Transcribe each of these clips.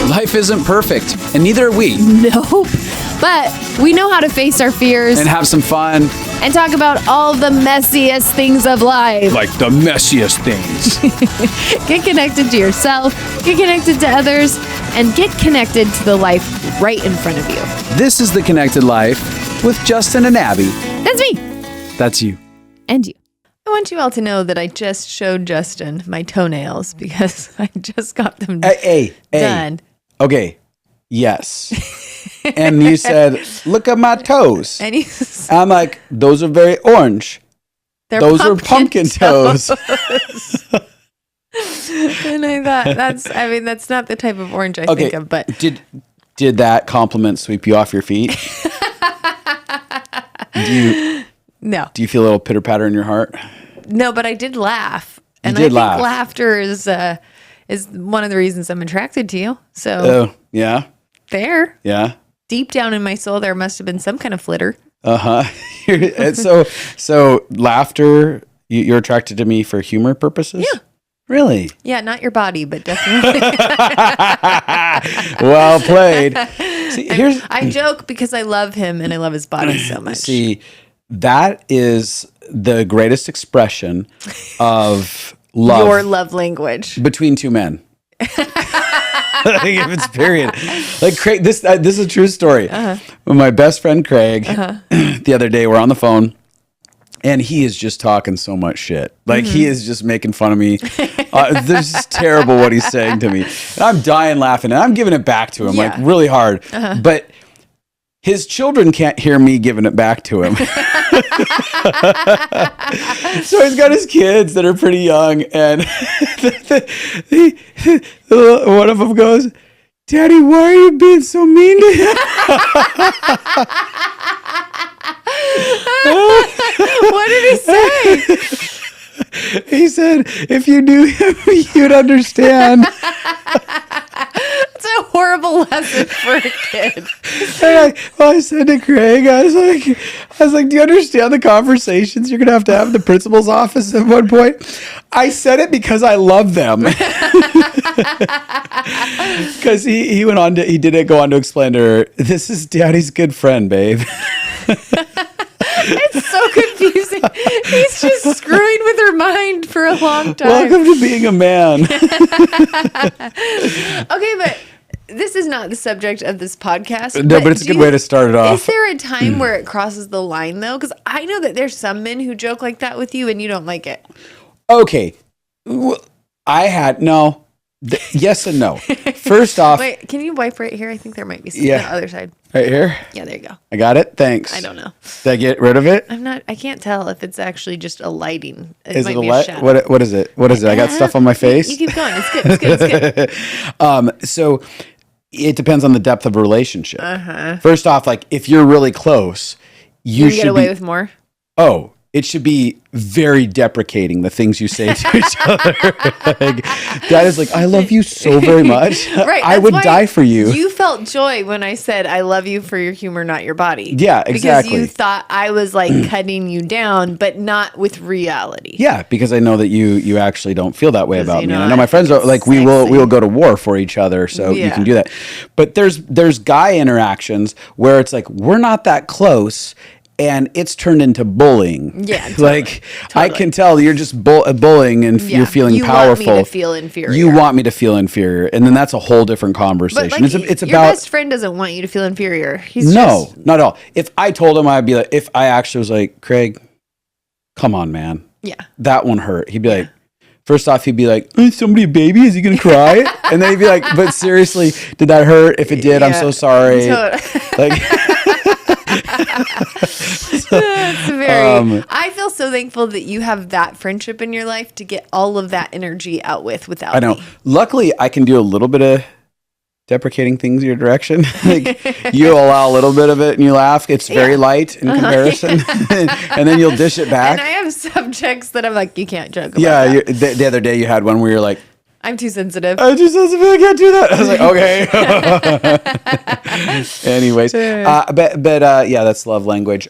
Life isn't perfect, and neither are we. Nope. But we know how to face our fears And have some fun. and talk about all the messiest things of life. Like the messiest things. Get connected to yourself, get connected to others, and get connected to the life right in front of you. This is The Connected Life with Justin and Abby. That's me. That's you. And you. I want you all to know that I just showed Justin my toenails because I just got them Hey. done. Okay. Yes. And you said, look at my toes. And he's, I'm like, those are very orange. they're Those are pumpkin toes. And I thought that's not the type of orange I think of, but did that compliment sweep you off your feet? no. Do you feel a little pitter patter in your heart? No, but I did laugh. And did I think laugh. laughter is one of the reasons I'm attracted to you. So Oh, yeah. there, Yeah. deep down in my soul, there must have been some kind of flitter. So laughter, you're attracted to me for humor purposes? Yeah. Really? Yeah, not your body, but definitely. Well played. See, I joke because I love him and I love his body so much. See, that is the greatest expression of love. Your love language. Between two men. Like if it's period. Like Craig, this is a true story. When my best friend Craig, the other day, we're on the phone, and he is just talking so much shit. Like he is just making fun of me. This is terrible what he's saying to me, and I'm dying laughing, and I'm giving it back to him like really hard. But his children can't hear me giving it back to him. So he's got his kids that are pretty young, and one of them goes, "Daddy, why are you being so mean to him?" What did he say? He said, "If you knew him, you'd understand." It's a horrible lesson for a kid. And I said to Craig, I was like, "Do you understand the conversations you're gonna have in the principal's office at one point?" I said it because I love them. Because he went on to go on to explain to her, "This is Daddy's good friend, babe." It's so confusing. He's just screwing with her mind for a long time. Welcome to being a man. Okay, but this is not the subject of this podcast. No, but it's a good way to start it off. Is there a time where it crosses the line, though? Because I know that there's some men who joke like that with you and you don't like it. Okay. Yes and no. First off. Wait, can you wipe right here? I think there might be something on the other side. Right here? Yeah, there you go. I got it? Thanks. I don't know. Did I get rid of it? I can't tell if it's actually just a lighting. Is it might a be light? shadow. What is it? What is it? I got stuff on my face? You keep going. It's good. It's good. So it depends on the depth of a relationship. First off, like if you're really close, you should get away with more. Oh, it should be very deprecating, the things you say to each other. Like, Dad is like, "I love you so very much. Right, I would die for you." You felt joy when I said, "I love you for your humor, not your body." Yeah, exactly. Because you thought I was like cutting you down, but not with reality. Yeah, because I know that you actually don't feel that way about me. And I know my I friends are think like, it's we will sexy. go to war for each other, so you Yeah. can do that. But there's guy interactions where it's like we're not that close, and it's turned into bullying. Yeah, totally. Like I can tell you're just bullying, and you're feeling powerful. You want me to feel inferior. You want me to feel inferior, and then that's a whole different conversation. But like, it's your about best friend doesn't want you to feel inferior. He's no, not at all. If I told him, I'd be like, if I actually was like, "Craig, come on, man, that one hurt," he'd be like. First off, he'd be like, "Is somebody a baby? Is he going to cry?" And then he'd be like, "But seriously, did that hurt? If it did, I'm so sorry." Like, I feel so thankful that you have that friendship in your life to get all of that energy out without I know. me. Luckily, I can do a little bit of deprecating things your direction. Like you allow a little bit of it and you laugh. It's very light in comparison. And then you'll dish it back. And I have subjects that I'm like, you can't joke about that. The other day you had one where you're like, I'm too sensitive. I can't do that. I was like, okay. Anyways, but yeah, that's love language.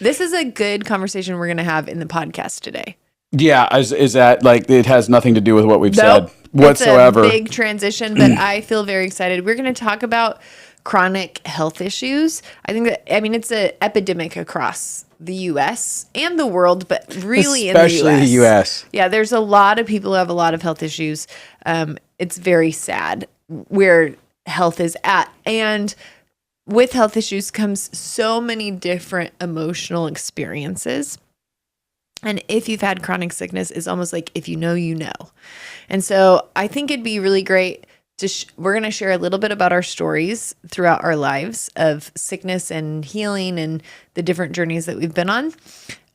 This is a good conversation we're going to have in the podcast today. Yeah, is that like it has nothing to do with what we've said whatsoever? It's a big transition, but I feel very excited. We're going to talk about chronic health issues. I mean, it's an epidemic across the U.S. and the world, but really especially in the U.S. Yeah, there's a lot of people who have a lot of health issues. It's very sad where health is at. And with health issues comes so many different emotional experiences. And if you've had chronic sickness, it's almost like if you know, you know. And so I think it'd be really great to we're going to share a little bit about our stories throughout our lives of sickness and healing and the different journeys that we've been on.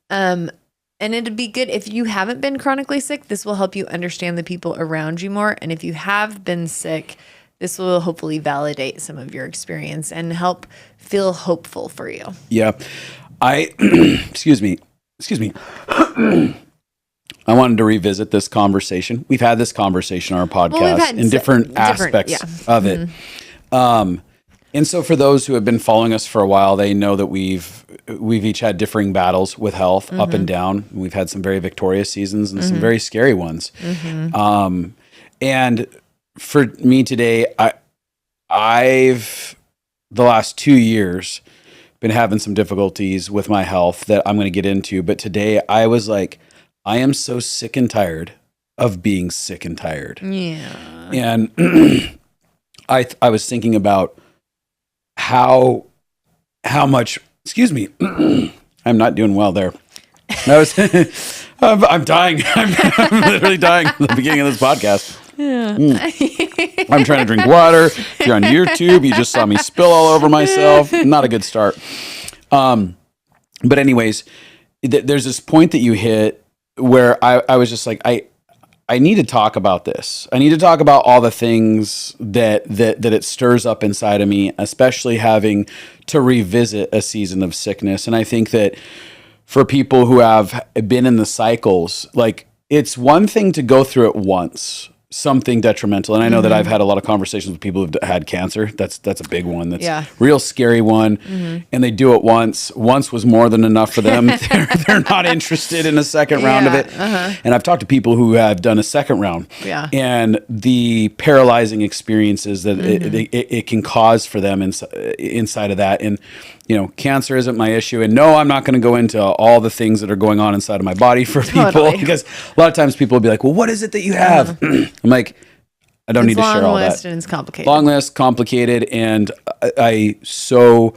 And it'd be good if you haven't been chronically sick. This will help you understand the people around you more. And if you have been sick, this will hopefully validate some of your experience and help feel hopeful for you. Yeah. Excuse me. I wanted to revisit this conversation. We've had this conversation on our podcast in different aspects of it. And so for those who have been following us for a while, they know that we've each had differing battles with health, up and down. We've had some very victorious seasons and some very scary ones. And for me today, I've the last 2 years been having some difficulties with my health that I'm going to get into. But today I was like, I am so sick and tired of being sick and tired. Yeah. And I was thinking about how much, excuse me, I'm not doing well there. I'm dying. I'm literally dying at the beginning of this podcast. Yeah. I'm trying to drink water. If you're on YouTube, you just saw me spill all over myself. Not a good start. But anyways, there's this point that you hit where I was just like, I need to talk about this. I need to talk about all the things that it stirs up inside of me, especially having to revisit a season of sickness. And I think that for people who have been in the cycles, like it's one thing to go through it once, something detrimental. And I know that I've had a lot of conversations with people who've had cancer. That's a big one. That's a real scary one. And they do it once. Once was more than enough for them. They're not interested in a second round of it. And I've talked to people who have done a second round. And the paralyzing experiences that it can cause for them inside of that. And you know, cancer isn't my issue. And no, I'm not going to go into all the things that are going on inside of my body for people because a lot of times people will be like, well, what is it that you have? I'm like, I don't need to share all that. It's long list and it's complicated. Long list, complicated. And I so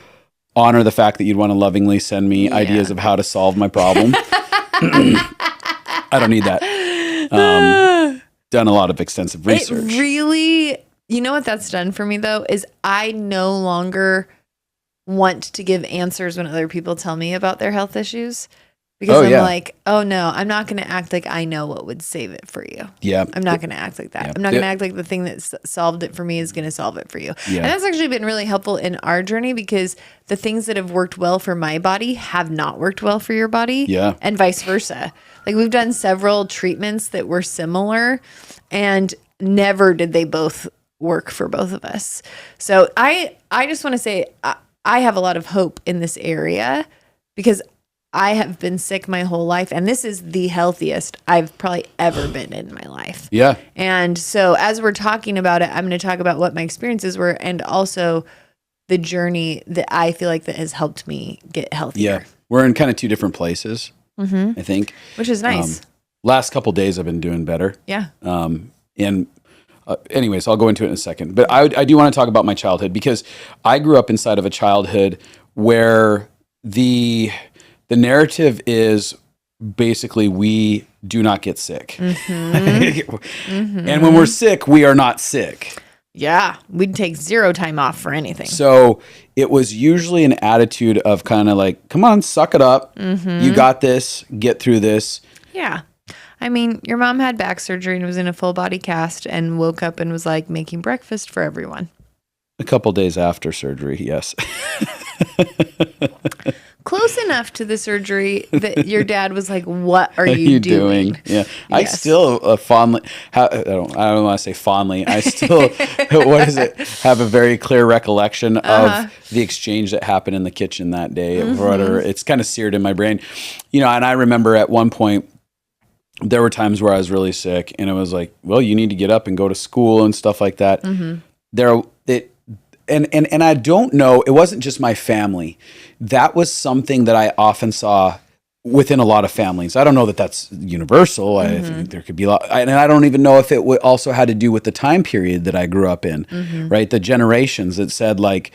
honor the fact that you'd want to lovingly send me ideas of how to solve my problem. I don't need that. Done a lot of extensive research. It really, you know what that's done for me though, is I no longer want to give answers when other people tell me about their health issues because I'm like, oh no, I'm not going to act like I know what would save it for you. Yeah. I'm not going to act like that. I'm not going to act like the thing that solved it for me is going to solve it for you. And that's actually been really helpful in our journey because the things that have worked well for my body have not worked well for your body. Yeah. And vice versa. Like we've done several treatments that were similar and never did they both work for both of us. So I just want to say, I have a lot of hope in this area because I have been sick my whole life. And this is the healthiest I've probably ever been in my life. Yeah. And so as we're talking about it, I'm going to talk about what my experiences were and also the journey that I feel like that has helped me get healthier. Yeah. We're in kind of two different places, I think. Which is nice. Last couple days I've been doing better. Yeah. Anyways, I'll go into it in a second. But I do want to talk about my childhood because I grew up inside of a childhood where the narrative is basically we do not get sick. And when we're sick, we are not sick. Yeah, we'd take zero time off for anything. So it was usually an attitude of kind of like, come on, suck it up. You got this. Get through this. Yeah. I mean, your mom had back surgery and was in a full body cast and woke up and was like making breakfast for everyone. A couple days after surgery, yes. Close enough to the surgery that your dad was like, what are you doing? Yeah. Yes. I still fondly, I don't want to say fondly, I still, have a very clear recollection of the exchange that happened in the kitchen that day. It's kind of seared in my brain. You know, and I remember at one point, there were times where I was really sick, and it was like, well, you need to get up and go to school and stuff like that. And I don't know, it wasn't just my family. That was something that I often saw within a lot of families. I don't know that that's universal. I think there could be a lot, and I don't even know if it also had to do with the time period that I grew up in, right? The generations that said like,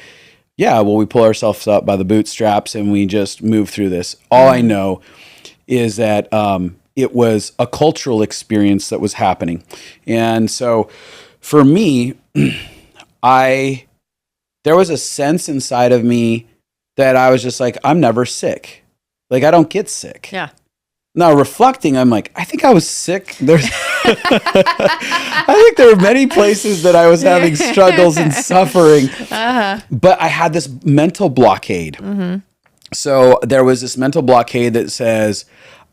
yeah, well, we pull ourselves up by the bootstraps and we just move through this. All I know is that it was a cultural experience that was happening. And so for me, there was a sense inside of me that I was just like, I'm never sick. Like, I don't get sick. Yeah. Now, reflecting, I'm like, I think I was sick. I think there were many places that I was having struggles and suffering. But I had this mental blockade. So there was this mental blockade that says,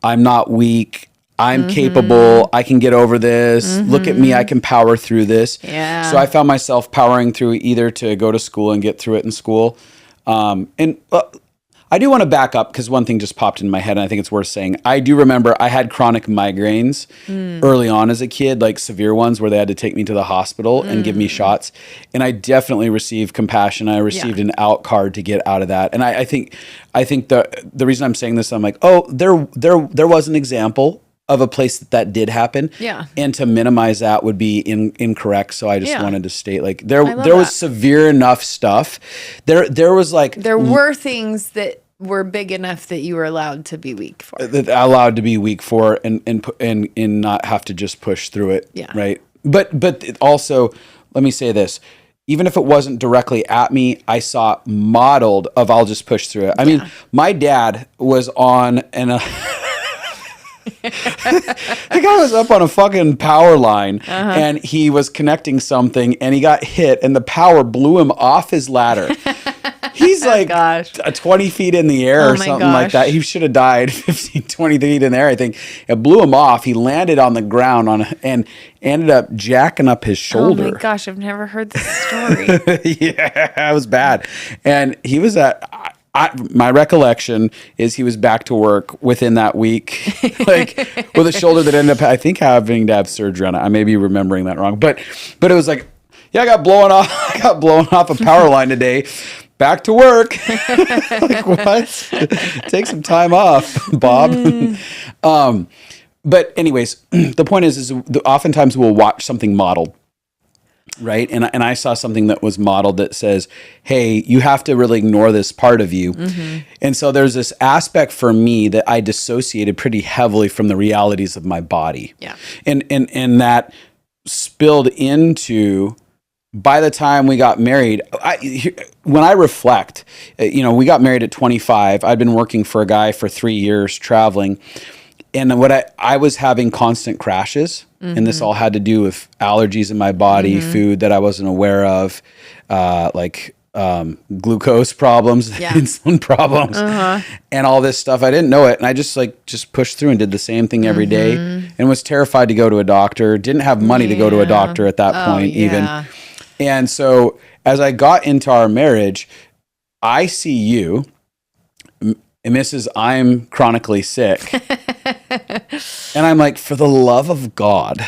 I'm not weak. I'm capable. I can get over this. Look at me. I can power through this. Yeah. So I found myself powering through either to go to school and get through it in school. I do want to back up because one thing just popped in my head, and I think it's worth saying. I do remember I had chronic migraines early on as a kid, like severe ones where they had to take me to the hospital and give me shots. And I definitely received compassion. I received an out card to get out of that. And I think the reason I'm saying this, I'm like, oh, there was an example of a place that did happen. Yeah. And to minimize that would be incorrect. So I just wanted to state like there was that. severe enough stuff. There was like there were things that were big enough that you were allowed to be weak for. That allowed to be weak for and not have to just push through it. Yeah. Right. But it also, let me say this. Even if it wasn't directly at me, I saw modeled of I'll just push through it. I mean, my dad was on the guy was up on a fucking power line and he was connecting something and he got hit and the power blew him off his ladder. He's like 20 feet in the air or something like that. He should have died 15, 20 feet in the air, I think. It blew him off. He landed on the ground and ended up jacking up his shoulder. Oh my gosh, I've never heard this story. Yeah, it was bad. And he was my recollection is he was back to work within that week, like with a shoulder that ended up, I think, having to have surgery on it. I may be remembering that wrong, but it was like, yeah, I got blown off a power line today. Back to work. Like, what? Take some time off, Bob. But anyways, the point is oftentimes we'll watch something modeled. Right. And I saw something that was modeled that says, hey, you have to really ignore this part of you. And so there's this aspect for me that I dissociated pretty heavily from the realities of my body. Yeah. And that spilled into, by the time we got married, when I reflect, we got married at 25. I'd been working for a guy for 3 years, traveling. And what I was having constant crashes, and this all had to do with allergies in my body, food that I wasn't aware of, glucose problems, insulin problems, and all this stuff. I didn't know it, and I just pushed through and did the same thing every day, and was terrified to go to a doctor. Didn't have money to go to a doctor at that point, even. And so as I got into our marriage, I see you, Mrs. I'm chronically sick. And I'm like, for the love of God,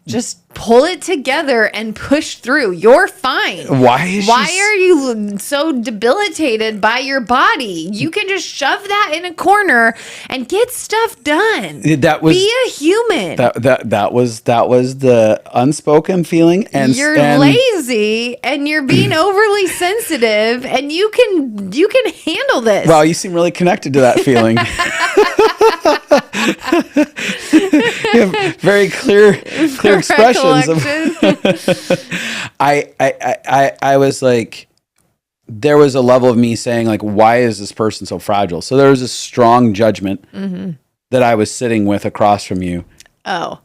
just pull it together and push through. You're fine. Why are you so debilitated by your body? You can just shove that in a corner and get stuff done. Be a human. That was the unspoken feeling. And you're lazy and you're being overly sensitive, and you can handle this. Wow, you seem really connected to that feeling. You have very clear expressions. I was like, there was a level of me saying like, why is this person so fragile? So there was a strong judgment that I was sitting with across from you. Oh,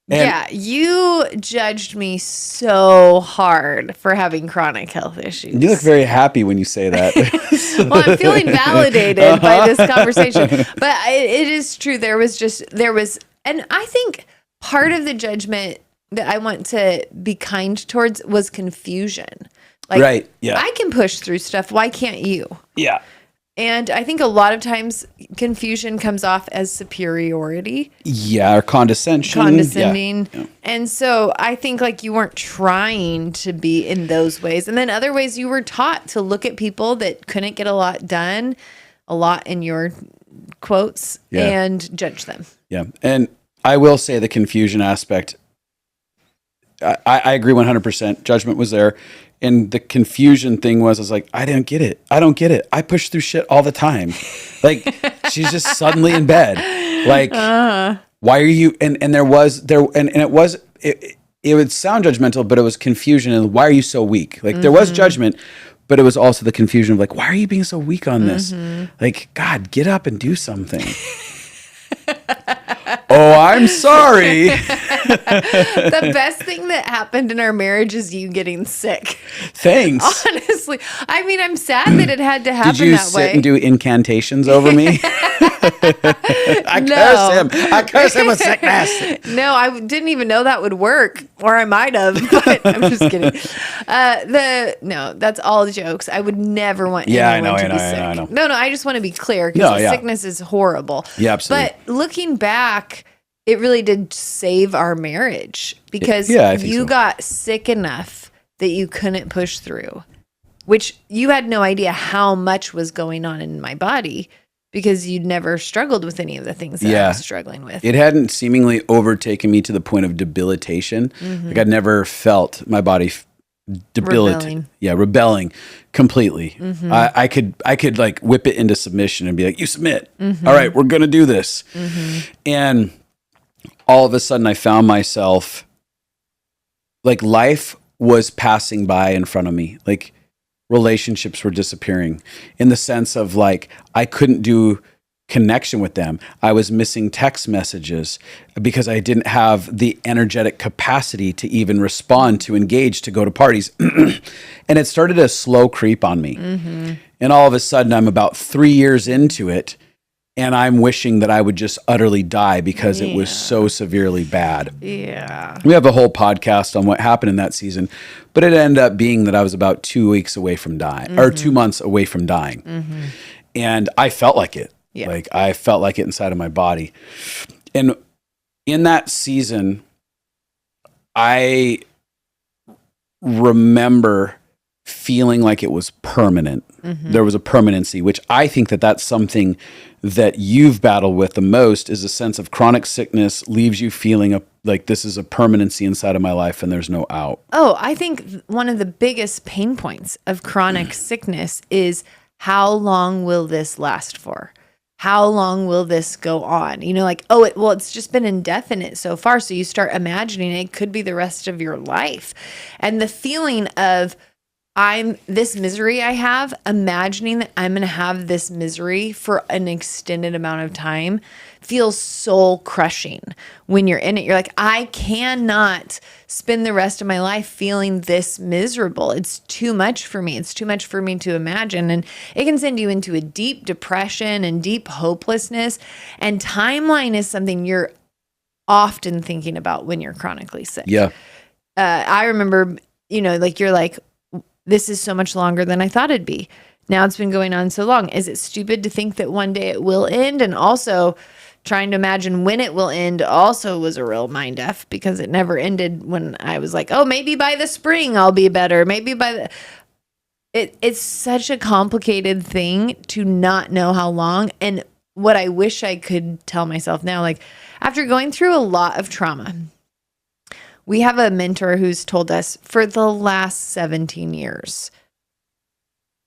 yeah. You judged me so hard for having chronic health issues. You look very happy when you say that. Well, I'm feeling validated by this conversation, but it is true. There was, and I think part of the judgment that I want to be kind towards was confusion. Like, right. Yeah. I can push through stuff. Why can't you? Yeah. And I think a lot of times confusion comes off as superiority. Yeah, or condescension. Condescending. Yeah. And so I think like you weren't trying to be in those ways. And then other ways you were taught to look at people that couldn't get a lot done, a lot in your quotes, and judge them. Yeah. And I will say the confusion aspect, I agree 100%. Judgment was there. And the confusion thing was, I was like, I don't get it. I push through shit all the time. Like, she's just suddenly in bed. Like, why are you? And it would sound judgmental, but it was confusion. And why are you so weak? Like, there was judgment, but it was also the confusion of like, why are you being so weak on this? Like, God, get up and do something. Oh, I'm sorry. The best thing that happened in our marriage is you getting sick. Thanks. Honestly. I mean, I'm sad that it had to happen that way. Did you sit and do incantations over me? I curse him with sickness. No, I didn't even know that would work, or I might have, but I'm just kidding. No, that's all jokes. I would never want anyone to be sick. I know. No, I just want to be clear because sickness is horrible. Yeah, absolutely. But looking back, it really did save our marriage because you got sick enough that you couldn't push through, which you had no idea how much was going on in my body because you'd never struggled with any of the things that I was struggling with. It hadn't seemingly overtaken me to the point of debilitation. Like I'd never felt my body rebelling completely. I could like whip it into submission and be like, you submit. All right, we're going to do this. And all of a sudden I found myself like life was passing by in front of me. Like relationships were disappearing in the sense of like, I couldn't do connection with them. I was missing text messages because I didn't have the energetic capacity to even respond, to engage, to go to parties. And it started a slow creep on me. And all of a sudden I'm about 3 years into it. And I'm wishing that I would just utterly die because it was so severely bad. Yeah. We have a whole podcast on what happened in that season, but it ended up being that I was about 2 weeks away from dying, or 2 months away from dying. And I felt like it. Yeah. Like I felt like it inside of my body. And in that season, I remember feeling like it was permanent. There was a permanency, which I think that that's something that you've battled with the most, is a sense of chronic sickness leaves you feeling like this is a permanency inside of my life and there's no out. Oh, I think one of the biggest pain points of chronic sickness is how long will this last for? How long will this go on? You know, like, it's just been indefinite so far. So you start imagining it could be the rest of your life. And the feeling of this misery I have, imagining that I'm going to have this misery for an extended amount of time feels soul crushing when you're in it. You're like, I cannot spend the rest of my life feeling this miserable. It's too much for me. It's too much for me to imagine. And it can send you into a deep depression and deep hopelessness. And timeline is something you're often thinking about when you're chronically sick. Yeah. I remember, you're like, this is so much longer than I thought it'd be. Now it's been going on so long. Is it stupid to think that one day it will end? And also trying to imagine when it will end also was a real mind F because it never ended when I was like, maybe by the spring I'll be better. Maybe it's such a complicated thing to not know how long. And what I wish I could tell myself now, like after going through a lot of trauma, we have a mentor who's told us for the last 17 years,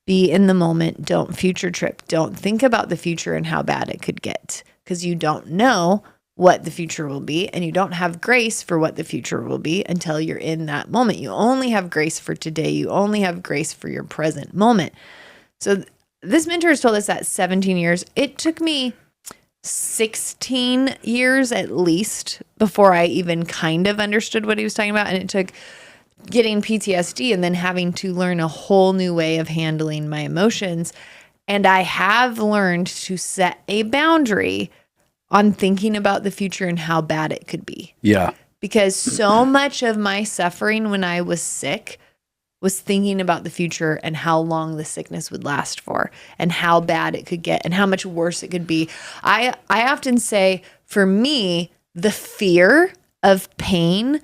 be in the moment, don't future trip. Don't think about the future and how bad it could get because you don't know what the future will be and you don't have grace for what the future will be until you're in that moment. You only have grace for today. You only have grace for your present moment. So this mentor has told us that 17 years. It took me 16 years at least before I even kind of understood what he was talking about. And it took getting PTSD and then having to learn a whole new way of handling my emotions. And I have learned to set a boundary on thinking about the future and how bad it could be. Yeah. Because so much of my suffering when I was sick was thinking about the future and how long the sickness would last for and how bad it could get and how much worse it could be. I often say, for me, the fear of pain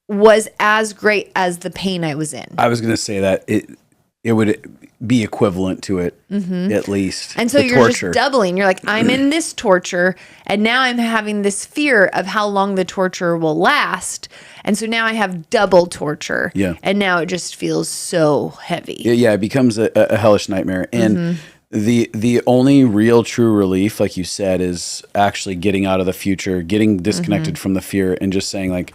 was as great as the pain I was in. I was going to say that it would be equivalent to it, at least. And so the you're torture. just doubling. You're like, I'm in this torture, and now I'm having this fear of how long the torture will last. And so now I have double torture. Yeah. And now it just feels so heavy. Yeah, it becomes a hellish nightmare. And the only real true relief, like you said, is actually getting out of the future, getting disconnected from the fear, and just saying, like,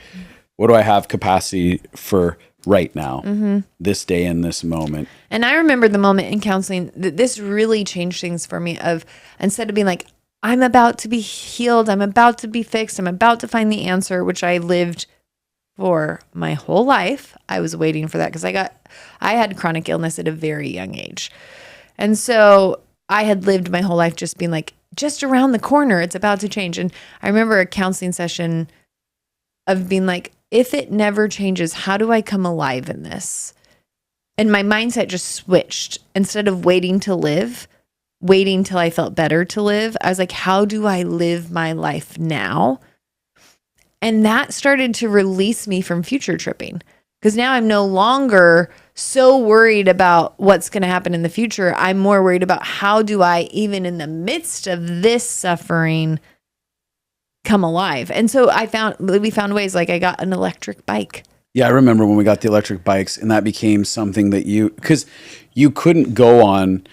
what do I have capacity for right now, this day and this moment? And I remember the moment in counseling that this really changed things for me, of instead of being like, I'm about to be healed, I'm about to be fixed, I'm about to find the answer, which I lived for my whole life. I was waiting for that because I had chronic illness at a very young age. And so I had lived my whole life just being like, just around the corner, it's about to change. And I remember a counseling session of being like, if it never changes, how do I come alive in this? And my mindset just switched. Instead of waiting to live, waiting till I felt better to live, I was like, how do I live my life now? And that started to release me from future tripping, because now I'm no longer so worried about what's going to happen in the future. I'm more worried about how do I, even in the midst of this suffering, come alive. And so we found ways, like I got an electric bike. Yeah, I remember when we got the electric bikes, and that became something that because you couldn't go on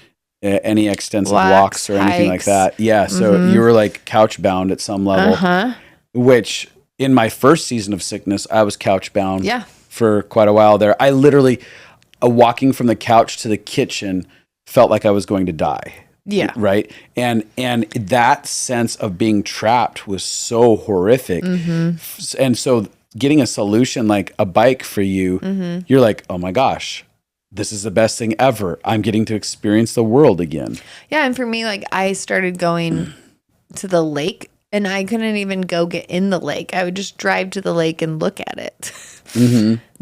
any extensive walks or anything like that. Yeah, so you were like couch bound at some level, which in my first season of sickness, I was couch bound for quite a while there. I literally, walking from the couch to the kitchen felt like I was going to die. Yeah. Right. And that sense of being trapped was so horrific. And so getting a solution like a bike for you, you're like, oh my gosh, this is the best thing ever. I'm getting to experience the world again. Yeah. And for me, like I started going to the lake, and I couldn't even go get in the lake. I would just drive to the lake and look at it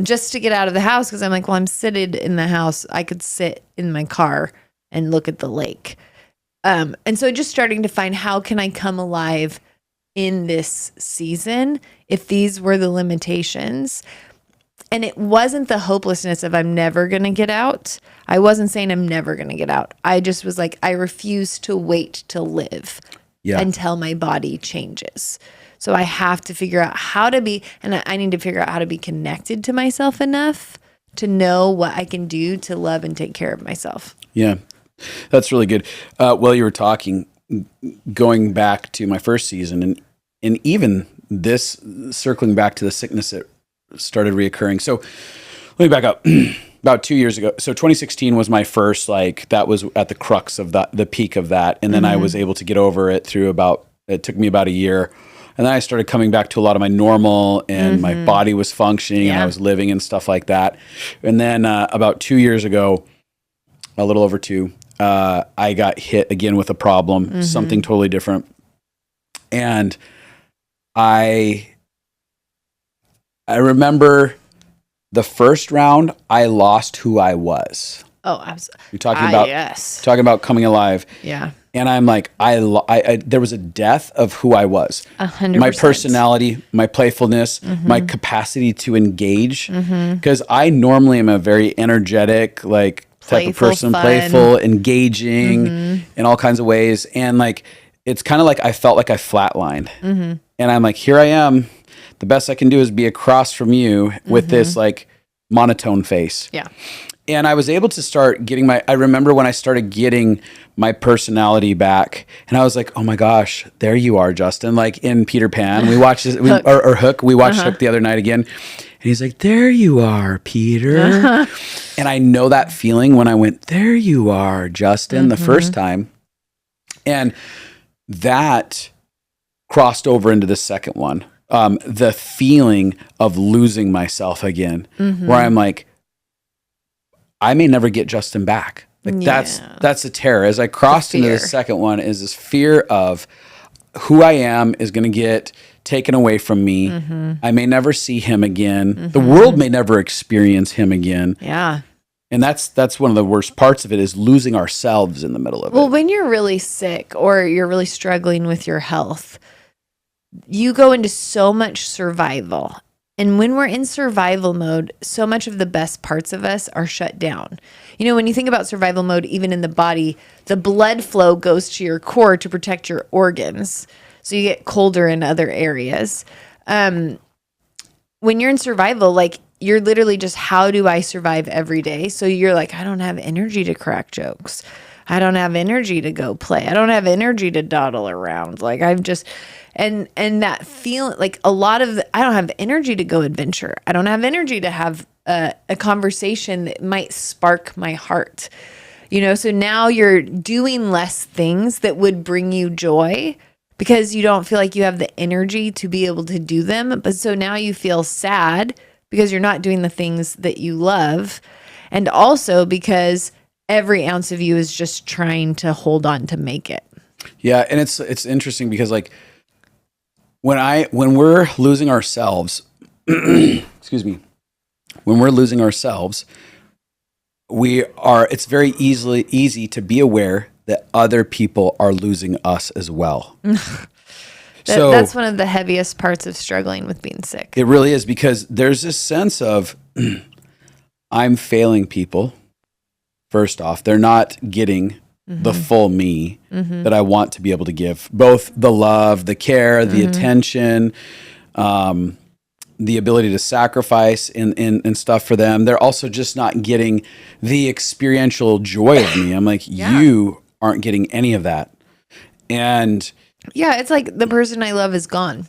just to get out of the house. Because I'm like, well, I'm seated in the house. I could sit in my car and look at the lake. And so just starting to find, how can I come alive in this season if these were the limitations? And it wasn't the hopelessness of I'm never going to get out. I wasn't saying I'm never going to get out. I just was like, I refuse to wait to live until my body changes. So I have to figure out how to be, and I need to figure out how to be connected to myself enough to know what I can do to love and take care of myself. Yeah. That's really good. While you were talking, going back to my first season, and even this, circling back to the sickness that started reoccurring. So let me back up. About 2 years ago. So 2016 was my first, like, that was at the crux of that, the peak of that. And then I was able to get over it through it took me about a year. And then I started coming back to a lot of my normal, and my body was functioning and I was living and stuff like that. And then about 2 years ago, a little over two, I got hit again with a problem, something totally different. And I remember the first round, I lost who I was. Oh, absolutely. You're talking about coming alive. Yeah. And I'm like, there was a death of who I was. 100%. My personality, my playfulness, my capacity to engage. Because I normally am a very energetic, like, type of person, fun. playful, engaging in all kinds of ways. And like, it's kind of like I felt like I flatlined. And I'm like, here I am. The best I can do is be across from you with this like monotone face. Yeah. And I was able to start getting I remember when I started getting my personality back, and I was like, oh my gosh, there you are, Justin. Like in Peter Pan, we watched this, Hook. We watched Hook the other night again. And he's like, there you are, Peter. And I know that feeling when I went, there you are, Justin, the first time. And that crossed over into the second one. The feeling of losing myself again, where I'm like, I may never get Justin back. Like that's a terror. As I crossed into the second one, is this fear of who I am is going to get taken away from me. I may never see him again. The world may never experience him again. Yeah. And that's one of the worst parts of it, is losing ourselves in the middle of it. Well, when you're really sick or you're really struggling with your health, you go into so much survival. And when we're in survival mode, so much of the best parts of us are shut down. You know, when you think about survival mode, even in the body, the blood flow goes to your core to protect your organs. So you get colder in other areas. When you're in survival, like, you're literally just, how do I survive every day? So you're like, I don't have energy to crack jokes. I don't have energy to go play. I don't have energy to dawdle around. Like, I'm just, and that feeling, like, a lot of I don't have energy to go adventure. I don't have energy to have a conversation that might spark my heart. You know, so now you're doing less things that would bring you joy because you don't feel like you have the energy to be able to do them. But so now you feel sad because you're not doing the things that you love. And also because every ounce of you is just trying to hold on to make it. Yeah. And it's interesting because, like, when we're losing ourselves, excuse me, when we're losing ourselves, it's very easy to be aware that other people are losing us as well. That's one of the heaviest parts of struggling with being sick. It really is, because there's this sense of I'm failing people. First off, they're not getting the full me that I want to be able to give. Both the love, the care, the attention, the ability to sacrifice and stuff for them. They're also just not getting the experiential joy of me. I'm like, you aren't getting any of that. And yeah, it's like the person I love is gone.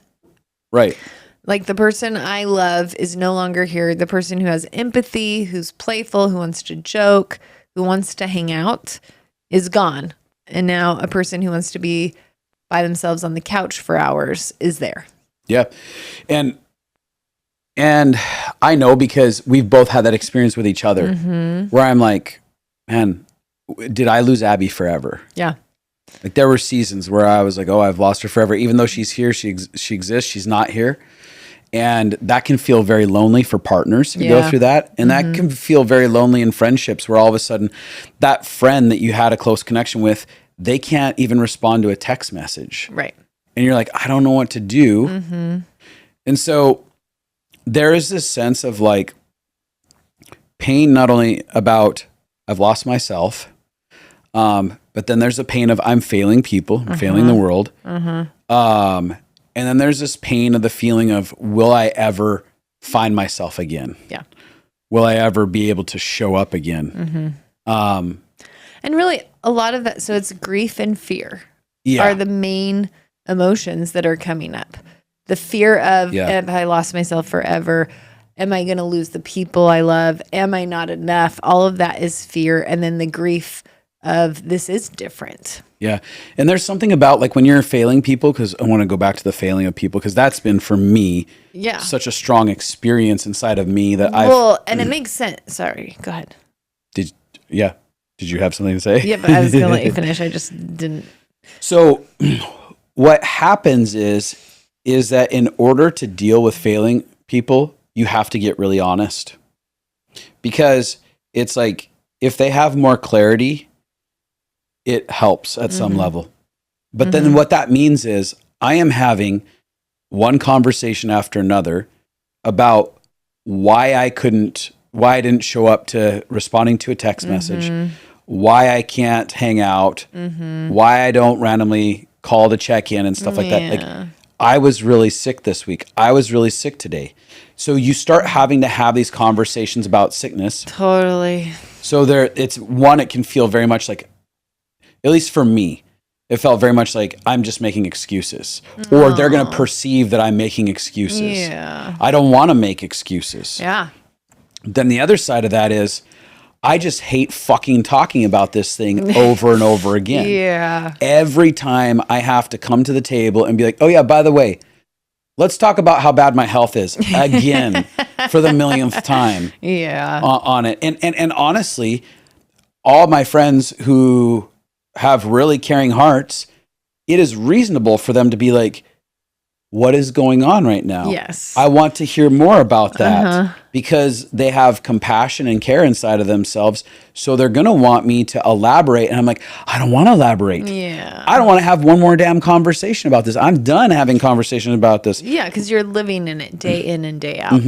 Right. Like, the person I love is no longer here. The person who has empathy, who's playful, who wants to joke, who wants to hang out is gone. And now a person who wants to be by themselves on the couch for hours is there. Yeah. And I know, because we've both had that experience with each other where I'm like, man, did I lose Abby forever? Yeah. Like, there were seasons where I was like, oh, I've lost her forever. Even though she's here, she exists, she's not here. And that can feel very lonely for partners to go through that. And that can feel very lonely in friendships, where all of a sudden that friend that you had a close connection with, they can't even respond to a text message. Right. And you're like, I don't know what to do. And so there is this sense of, like, pain, not only about I've lost myself, but then there's a pain of I'm failing people, I'm failing the world. And then there's this pain of the feeling of, will I ever find myself again? Yeah. Will I ever be able to show up again? And really, a lot of that, so it's grief and fear Yeah. are the main emotions that are coming up. The fear of, have I lost myself forever? Am I going to lose the people I love? Am I not enough? All of that is fear. And then the grief of, this is different. Yeah. And there's something about, like, when you're failing people, because I want to go back to the failing of people, because that's been, for me, such a strong experience inside of me that and it makes sense. Sorry, go ahead. Did you have something to say? Yeah, but I was going to let you finish. I just didn't. So what happens is that in order to deal with failing people, you have to get really honest, because it's like, if they have more clarity, it helps at some level. But then what that means is I am having one conversation after another about why I didn't show up to responding to a text message, why I can't hang out, why I don't randomly call to check in and stuff like that. Like, I was really sick this week. I was really sick today. So you start having to have these conversations about sickness. Totally. So it can feel very much like, at least for me, it felt very much like I'm just making excuses, or they're going to perceive that I'm making excuses. Yeah. I don't want to make excuses. Yeah. Then the other side of that is, I just hate fucking talking about this thing over and over again. Yeah. Every time I have to come to the table and be like, oh yeah, by the way, let's talk about how bad my health is again for the millionth time. Yeah. On it. And honestly, all my friends who have really caring hearts, it is reasonable for them to be like, what is going on right now? Yes. I want to hear more about that because they have compassion and care inside of themselves. So they're going to want me to elaborate. And I'm like, I don't want to elaborate. Yeah. I don't want to have one more damn conversation about this. I'm done having conversations about this. Yeah, because you're living in it day in and day out.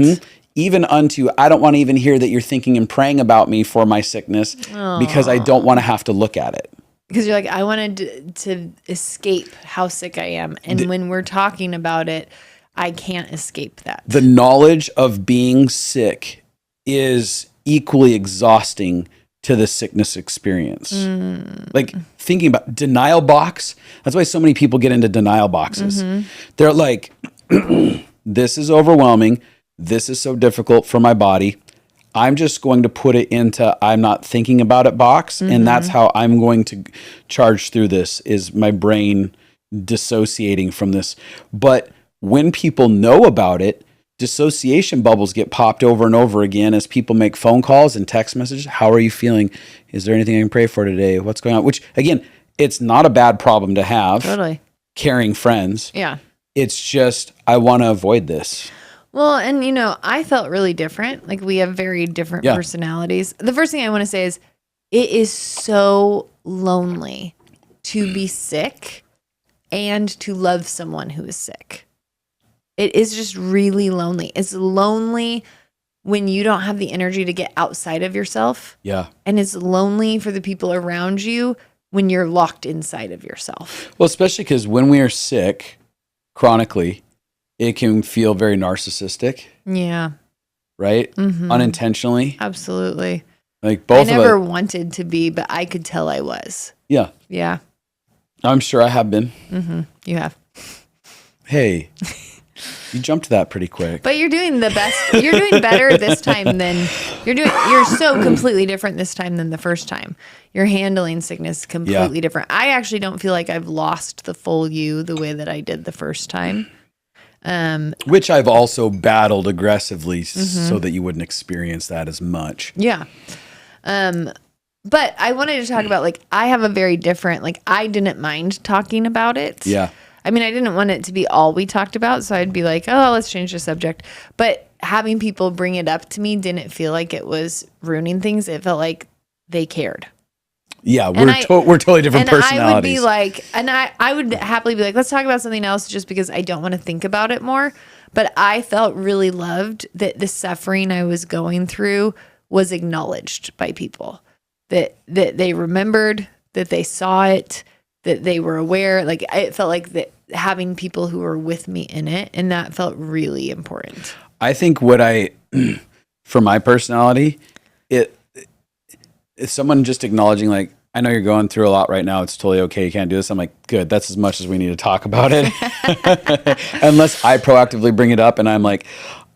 Even unto, I don't want to even hear that you're thinking and praying about me for my sickness because I don't want to have to look at it. Because you're like, I wanted to escape how sick I am. And when we're talking about it, I can't escape that. The knowledge of being sick is equally exhausting to the sickness experience. Like thinking about denial box. That's why so many people get into denial boxes. They're like, this is overwhelming. This is so difficult for my body. I'm just going to put it into I'm not thinking about it box. And that's how I'm going to charge through this, is my brain dissociating from this. But when people know about it, dissociation bubbles get popped over and over again as people make phone calls and text messages. How are you feeling? Is there anything I can pray for today? What's going on? Which, again, it's not a bad problem to have. Totally. Caring friends. Yeah. It's just, I want to avoid this. Well, and I felt really different. Like we have very different personalities. The first thing I want to say is it is so lonely to be sick and to love someone who is sick. It is just really lonely. It's lonely when you don't have the energy to get outside of yourself. Yeah. And it's lonely for the people around you when you're locked inside of yourself. Well, especially because when we are sick chronically, it can feel very narcissistic. Yeah. Right? Unintentionally. Absolutely. Like both I of us. never wanted to be, but I could tell I was. Yeah. Yeah. I'm sure I have been. You have. Hey, you jumped to that pretty quick. But you're doing the best. You're doing better this time than you're so completely different this time than the first time. You're handling sickness completely different. I actually don't feel like I've lost the full you the way that I did the first time. Which I've also battled aggressively so that you wouldn't experience that as much. Yeah. But I wanted to talk about, like, I have a very different, like, I didn't mind talking about it. Yeah. I mean, I didn't want it to be all we talked about. So I'd be like, oh, let's change the subject. But having people bring it up to me didn't feel like it was ruining things. It felt like they cared. Yeah, we're totally different personalities. I would be like, and I would happily be like, let's talk about something else just because I don't want to think about it more. But I felt really loved that the suffering I was going through was acknowledged by people, that they remembered, that they saw it, that they were aware. Like it felt like that having people who were with me in it, and that felt really important. I think for my personality, if someone just acknowledging, like, I know you're going through a lot right now. It's totally okay. You can't do this. I'm like, good. That's as much as we need to talk about it. Unless I proactively bring it up and I'm like,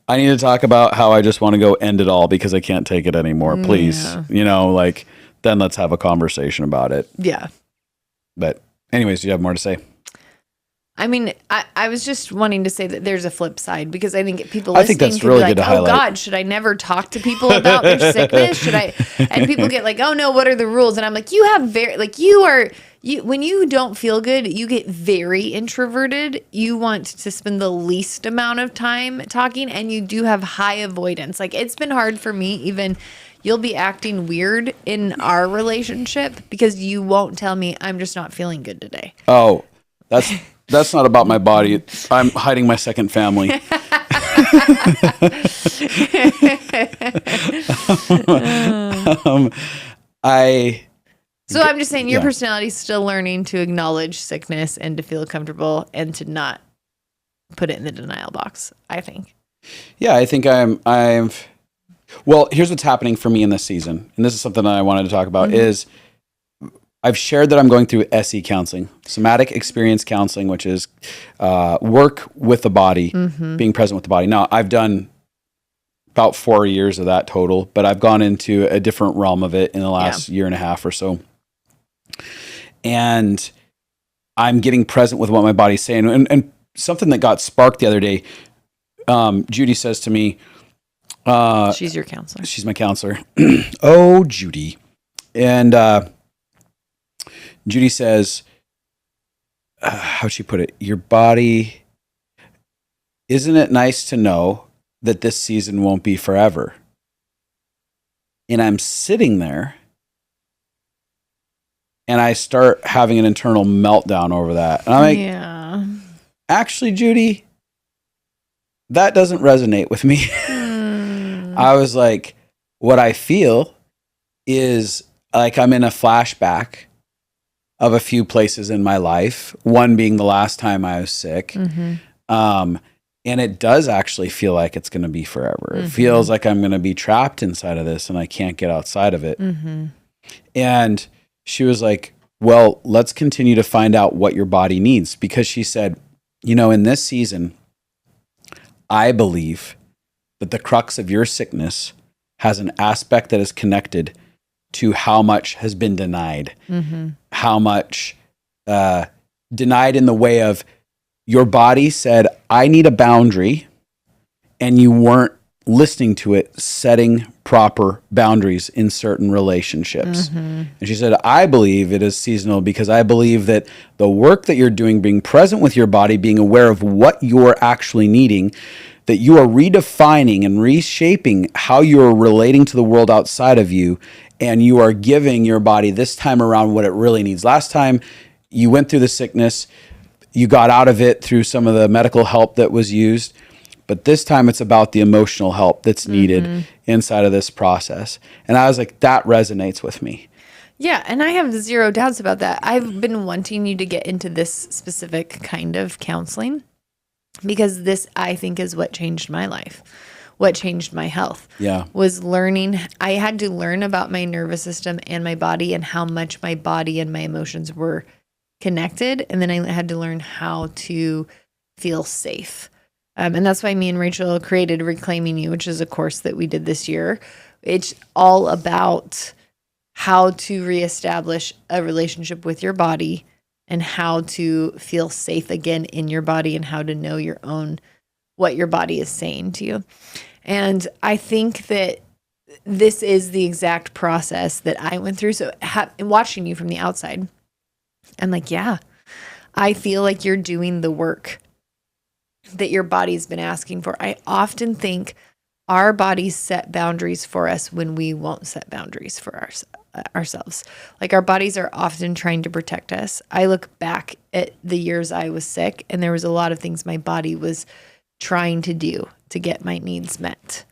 I need to talk about how I just want to go end it all because I can't take it anymore. Please. Yeah. Then let's have a conversation about it. Yeah. But anyways, do you have more to say? I mean, I was just wanting to say that there's a flip side because I think people I think listening that's could really be like, good to oh highlight. God, should I never talk to people about their sickness? Should I? And people get like, oh no, what are the rules? And I'm like, you have when you don't feel good, you get very introverted. You want to spend the least amount of time talking, and you do have high avoidance. Like it's been hard for me even. You'll be acting weird in our relationship because you won't tell me I'm just not feeling good today. Oh, that's not about my body. I'm hiding my second family. So I'm just saying your personality is still learning to acknowledge sickness and to feel comfortable and to not put it in the denial box, I think. Yeah, I think well, here's what's happening for me in this season. And this is something that I wanted to talk about is I've shared that I'm going through SE counseling, somatic experience counseling, which is work with the body, being present with the body. Now, I've done about 4 years of that total, but I've gone into a different realm of it in the last year and a half or so. And I'm getting present with what my body's saying. And something that got sparked the other day, Judy says to me, she's your counselor. She's my counselor. Oh, Judy. And Judy says, how'd she put it? Your body, isn't it nice to know that this season won't be forever? And I'm sitting there and I start having an internal meltdown over that. And I'm like, yeah. Actually, Judy, that doesn't resonate with me. I was like, what I feel is like I'm in a flashback of a few places in my life, one being the last time I was sick. And it does actually feel like it's going to be forever. It feels like I'm going to be trapped inside of this and I can't get outside of it. And she was like, well, let's continue to find out what your body needs. Because she said, you know, in this season, I believe that the crux of your sickness has an aspect that is connected to how much has been denied, how much denied in the way of your body said, I need a boundary, and you weren't listening to it, setting proper boundaries in certain relationships. And she said, I believe it is seasonal because I believe that the work that you're doing, being present with your body, being aware of what you're actually needing, that you are redefining and reshaping how you're relating to the world outside of you, and you are giving your body this time around what it really needs. Last time you went through the sickness, you got out of it through some of the medical help that was used, but this time it's about the emotional help that's needed inside of this process. And I was like, that resonates with me. Yeah, and I have zero doubts about that. I've been wanting you to get into this specific kind of counseling because this, I think, is what changed my life. What changed my health was learning. I had to learn about my nervous system and my body and how much my body and my emotions were connected. And then I had to learn how to feel safe. And that's why me and Rachel created Reclaiming You, which is a course that we did this year. It's all about how to reestablish a relationship with your body and how to feel safe again in your body and how to know your own, what your body is saying to you. And I think that this is the exact process that I went through. So watching you from the outside, I'm like, yeah, I feel like you're doing the work that your body's been asking for. I often think our bodies set boundaries for us when we won't set boundaries for ourselves. Like our bodies are often trying to protect us. I look back at the years I was sick and there was a lot of things my body was trying to do to get my needs met,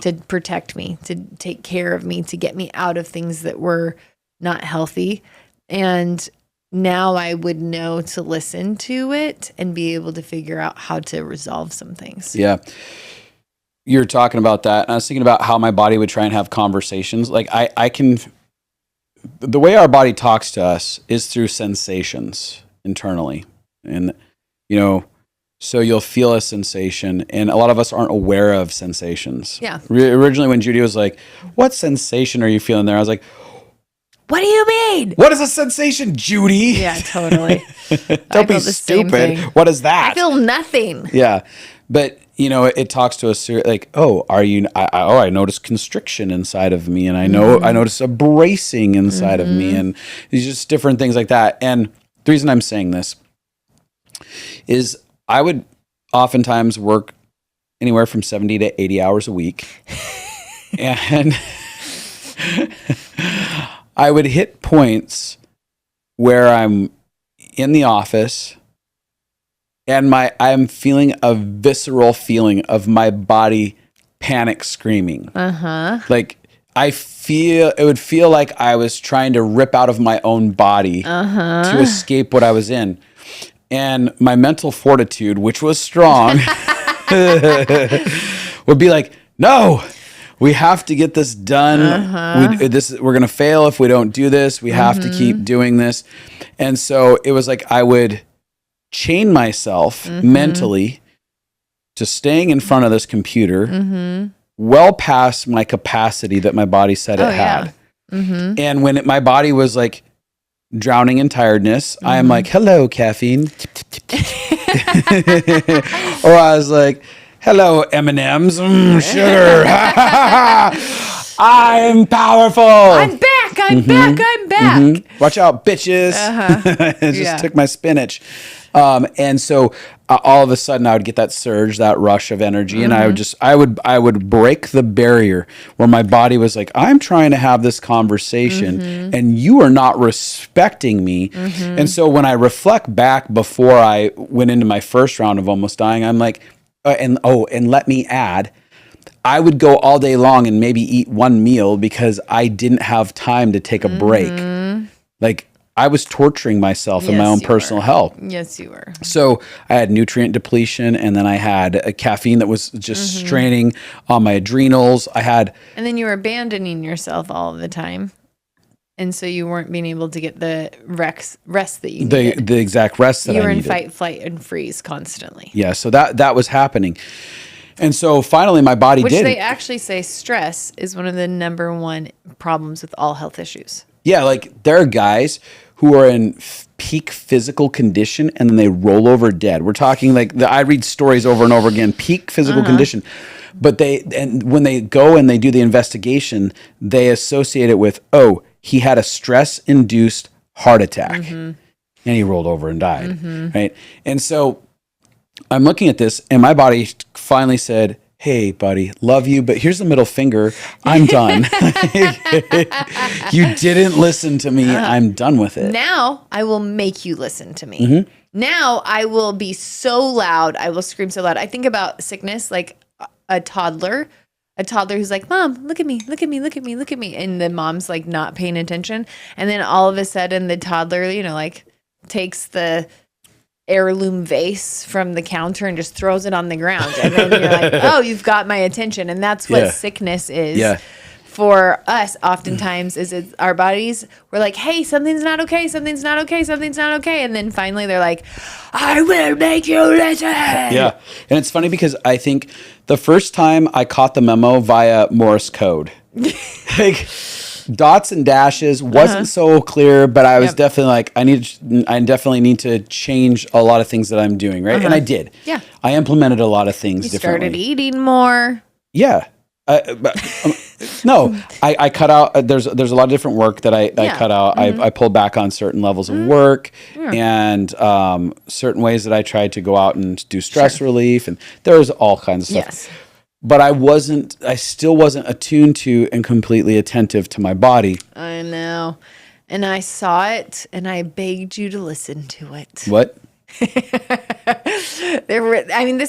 to protect me, to take care of me, to get me out of things that were not healthy. And now I would know to listen to it and be able to figure out how to resolve some things. Yeah. You're talking about that. And I was thinking about how my body would try and have conversations. Like I can, the way our body talks to us is through sensations internally. And, you know, so you'll feel a sensation and a lot of us aren't aware of sensations. Yeah. Originally when Judy was like, what sensation are you feeling there? I was like, what do you mean? What is a sensation, Judy? Yeah, totally. Don't be stupid. What is that? I feel nothing. Yeah. But, you know, it talks to us like, oh, are you, I notice constriction inside of me. And I know, I notice a bracing inside of me. And these just different things like that. And the reason I'm saying this is I would oftentimes work anywhere from 70 to 80 hours a week. And I would hit points where I'm in the office and I'm feeling a visceral feeling of my body panic screaming. Like it would feel like I was trying to rip out of my own body to escape what I was in. And my mental fortitude, which was strong, would be like, no, we have to get this done. We're going to fail if we don't do this. We have to keep doing this. And so it was like I would chain myself mentally to staying in front of this computer well past my capacity that my body said it had. And when my body was like drowning in tiredness, I am like, hello, caffeine. Or I was like, hello, M&Ms, sugar. I'm powerful. I'm back. I'm back. Watch out, bitches. I just took my spinach. And so all of a sudden I would get that surge, that rush of energy. And I would break the barrier where my body was like, I'm trying to have this conversation and you are not respecting me. And so when I reflect back before I went into my first round of almost dying, I'm like, and let me add, I would go all day long and maybe eat one meal because I didn't have time to take a break. Like I was torturing myself in my own personal health. Yes, you were. So I had nutrient depletion, and then I had a caffeine that was just straining on my adrenals. And then you were abandoning yourself all the time. And so you weren't being able to get the rest that you needed. The exact rest that I needed. You were in fight, flight, and freeze constantly. Yeah, so that was happening. And so finally my body Which did. they actually say stress is one of the number one problems with all health issues. Yeah, like there are guys who are in peak physical condition and then they roll over dead. We're talking like I read stories over and over again, peak physical condition. But when they go and they do the investigation, they associate it with, he had a stress-induced heart attack and he rolled over and died, right? And so I'm looking at this and my body finally said, hey, buddy, love you, but here's the middle finger. I'm done. You didn't listen to me. I'm done with it. Now I will make you listen to me. Now I will be so loud. I will scream so loud. I think about sickness like a toddler who's like, Mom, look at me, look at me, look at me, look at me. And the mom's like not paying attention. And then all of a sudden the toddler, like takes the heirloom vase from the counter and just throws it on the ground. And then you're like, oh, you've got my attention. And that's what sickness is for us oftentimes is it's our bodies. We're like, hey, something's not okay. Something's not okay. Something's not okay. And then finally they're like, I will make you listen. Yeah. And it's funny because I think the first time I caught the memo via Morse code, like dots and dashes wasn't so clear, but I was definitely like, I definitely need to change a lot of things that I'm doing. Right. And I did. Yeah. I implemented a lot of things differently. Started eating more. Yeah. I cut out, there's a lot of different work that I cut out. I pulled back on certain levels of work and certain ways that I tried to go out and do stress relief. And there was all kinds of stuff. Yes. But I still wasn't attuned to and completely attentive to my body. I know. And I saw it and I begged you to listen to it. What? This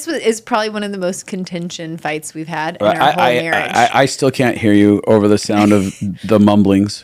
is probably one of the most contention fights we've had in our whole marriage. I still can't hear you over the sound of the mumblings.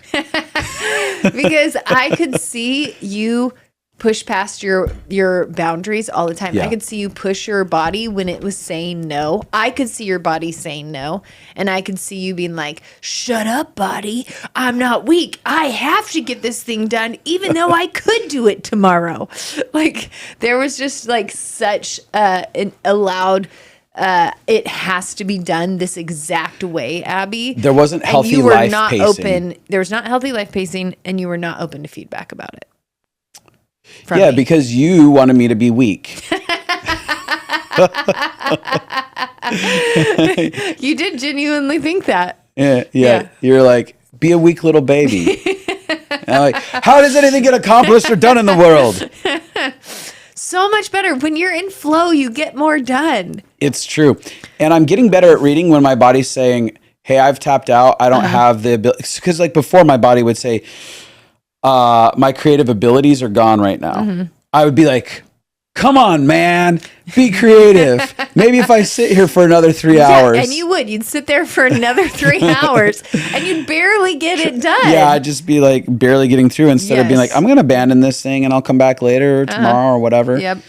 Because I could see you push past your boundaries all the time. Yeah. I could see you push your body when it was saying no. I could see your body saying no. And I could see you being like, shut up, body. I'm not weak. I have to get this thing done, even though I could do it tomorrow. Like, there was just like such a loud, it has to be done this exact way, Abby. There wasn't healthy life pacing. There was not healthy life pacing, and you were not open to feedback about it. Yeah, because you wanted me to be weak. You did genuinely think that. Yeah. You're like, be a weak little baby. And I'm like, how does anything get accomplished or done in the world? So much better. When you're in flow, you get more done. It's true. And I'm getting better at reading when my body's saying, hey, I've tapped out. I don't have the ability. Because like before, my body would say, my creative abilities are gone right now. I would be like, come on, man, be creative. Maybe if I sit here for another 3 hours. And you'd sit there for another 3 hours and you'd barely get it done. Yeah, I'd just be like barely getting through instead of being like, I'm going to abandon this thing and I'll come back later or tomorrow or whatever. Yep.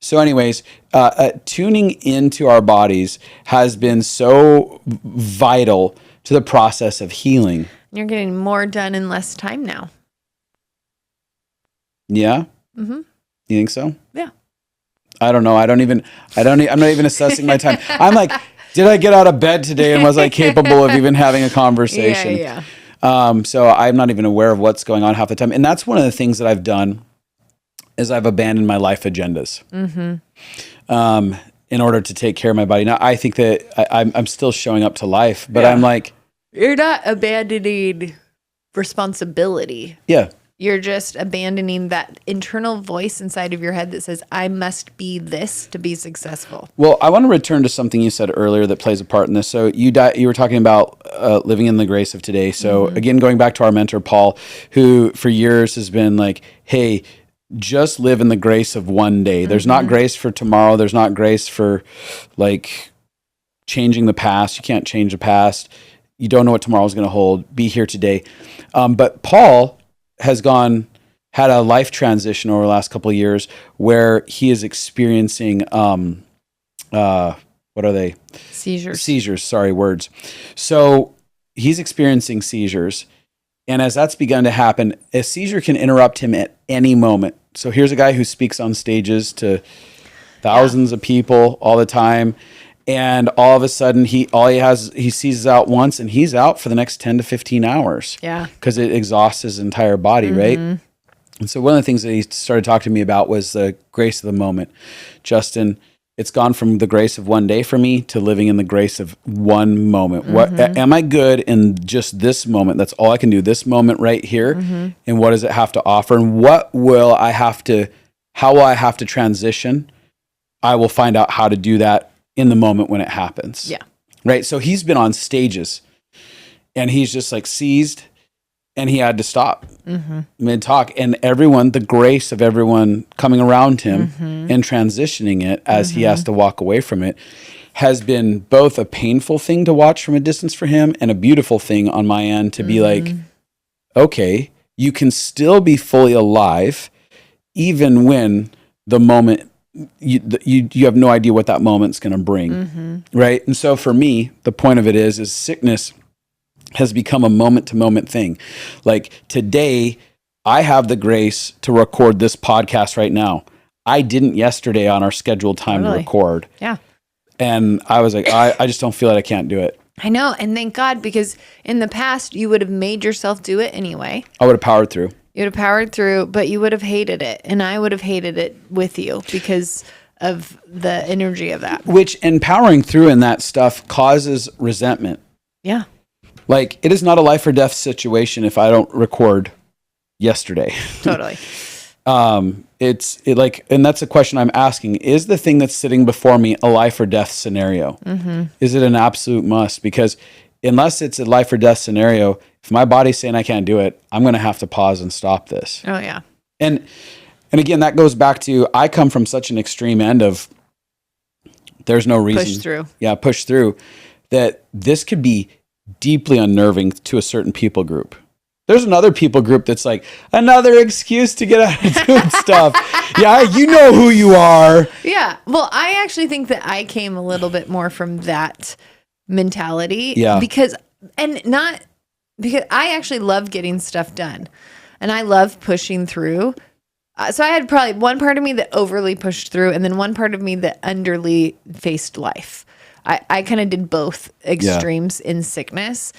So anyways, tuning into our bodies has been so vital to the process of healing. You're getting more done in less time now. Yeah. You think so? Yeah. I don't know. I'm not even assessing my time. I'm like, did I get out of bed today and was I capable of even having a conversation? Yeah. So I'm not even aware of what's going on half the time. And that's one of the things that I've done is I've abandoned my life agendas in order to take care of my body. Now, I think that I'm still showing up to life, but I'm like, you're not abandoning responsibility. Yeah. You're just abandoning that internal voice inside of your head that says, I must be this to be successful. Well, I want to return to something you said earlier that plays a part in this. So you were talking about living in the grace of today. So again, going back to our mentor, Paul, who for years has been like, hey, just live in the grace of one day. There's not grace for tomorrow. There's not grace for like changing the past. You can't change the past. You don't know what tomorrow's going to hold. Be here today. But Paul has had a life transition over the last couple of years where he is experiencing, what are they? Seizures. Sorry, words. So he's experiencing seizures. And as that's begun to happen, a seizure can interrupt him at any moment. So here's a guy who speaks on stages to thousands of people all the time. And all of a sudden, he seizes out once, and he's out for the next 10 to 15 hours. Yeah. Because it exhausts his entire body, right? And so one of the things that he started talking to me about was the grace of the moment. Justin, it's gone from the grace of one day for me to living in the grace of one moment. What am I good in just this moment? That's all I can do, this moment right here. And what does it have to offer? And how will I have to transition? I will find out how to do that in the moment when it happens. Yeah. Right. So he's been on stages and he's just like seized and he had to stop mid talk, and the grace of everyone coming around him and transitioning it as he has to walk away from it has been both a painful thing to watch from a distance for him and a beautiful thing on my end to be like, okay, you can still be fully alive even when the moment you have no idea what that moment's going to bring. Right. And so for me, the point of it is sickness has become a moment to moment thing. Like today, I have the grace to record this podcast right now. I didn't yesterday on our scheduled time to record. Yeah. And I was like, I just don't feel that I can't do it. I know. And thank God, because in the past, you would have made yourself do it anyway. I would have powered through. You would have powered through, but you would have hated it. And I would have hated it with you because of the energy of that. Which empowering through in that stuff causes resentment. Yeah. Like it is not a life or death situation if I don't record yesterday. Totally. And that's a question I'm asking. Is the thing that's sitting before me a life or death scenario? Is it an absolute must? Because unless it's a life or death scenario, if my body's saying I can't do it, I'm going to have to pause and stop this. Oh yeah. And again, that goes back to, I come from such an extreme end of there's no reason. Push through. Yeah. Push through, that this could be deeply unnerving to a certain people group. There's another people group that's like another excuse to get out of doing stuff. Yeah. You know who you are. Yeah. Well, I actually think that I came a little bit more from that mentality. Yeah. Because I actually love getting stuff done and I love pushing through. So I had probably one part of me that overly pushed through and then one part of me that underly faced life. I kind of did both extremes in sickness.